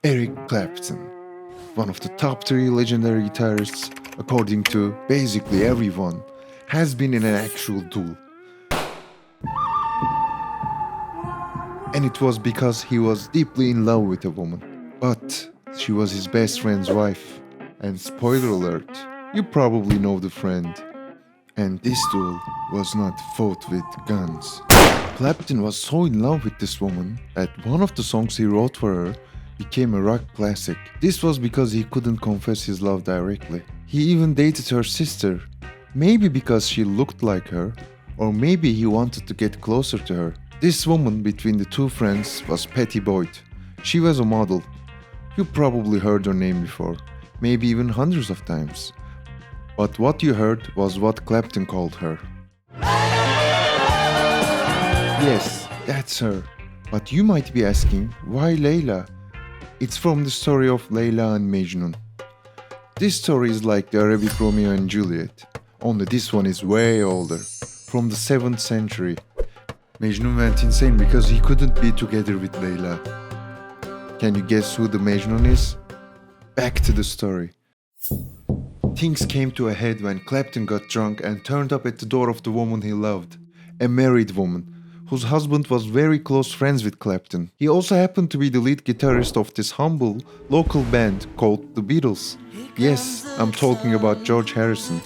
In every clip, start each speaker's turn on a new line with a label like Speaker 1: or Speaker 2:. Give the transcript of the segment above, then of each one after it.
Speaker 1: Eric Clapton, one of the top 3 legendary guitarists, according to basically everyone, has been in an actual duel. And it was because he was deeply in love with a woman. But she was his best friend's wife. And spoiler alert, you probably know the friend. And this duel was not fought with guns. Clapton was so in love with this woman that one of the songs he wrote for her became a rock classic. This was because he couldn't confess his love directly. He even dated her sister, maybe because she looked like her, or maybe he wanted to get closer to her. This woman between the two friends was Pattie Boyd. She was a model. You probably heard her name before, maybe even hundreds of times. But what you heard was what Clapton called her. Yes, that's her. But you might be asking, why Layla? It's from the story of Layla and Mejnun. This story is like the Arabic Romeo and Juliet, only this one is way older, from the 7th century. Mejnun went insane because he couldn't be together with Layla. Can you guess who the Mejnun is? Back to the story. Things came to a head when Clapton got drunk and turned up at the door of the woman he loved, a married woman, whose husband was very close friends with Clapton. He also happened to be the lead guitarist of this humble, local band called The Beatles. Yes, I'm talking about George Harrison.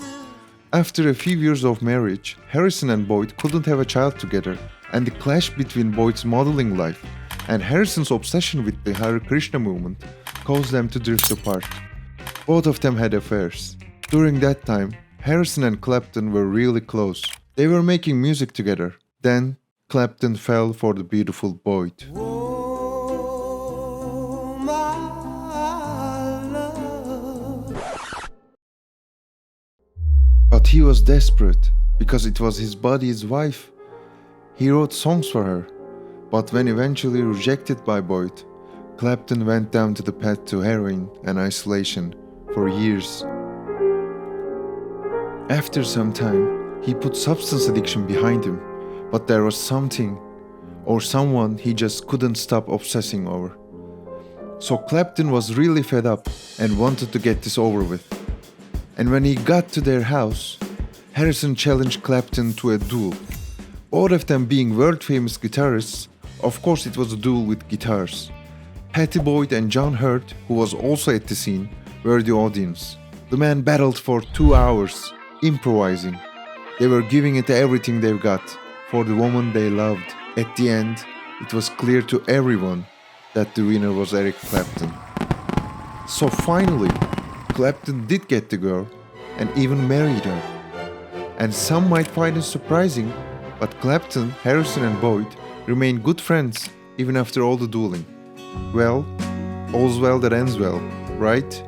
Speaker 1: After a few years of marriage, Harrison and Boyd couldn't have a child together, and the clash between Boyd's modeling life and Harrison's obsession with the Hare Krishna movement caused them to drift apart. Both of them had affairs. During that time, Harrison and Clapton were really close. They were making music together. Then, Clapton fell for the beautiful Boyd.
Speaker 2: Oh, my love.
Speaker 1: But he was desperate, because it was his body's wife. He wrote songs for her. But when eventually rejected by Boyd, Clapton went down to the path to heroin and isolation for years. After some time, he put substance addiction behind him, but there was something or someone he just couldn't stop obsessing over. So Clapton was really fed up and wanted to get this over with. And when he got to their house, Harrison challenged Clapton to a duel. Both of them being world-famous guitarists, of course it was a duel with guitars. Pattie Boyd and John Hurt, who was also at the scene, were the audience. The men battled for 2 hours, improvising. They were giving it everything they've got for the woman they loved. At the end, it was clear to everyone that the winner was Eric Clapton. So finally, Clapton did get the girl and even married her. And some might find it surprising, but Clapton, Harrison and Boyd remained good friends even after all the dueling. Well, all's well that ends well, right?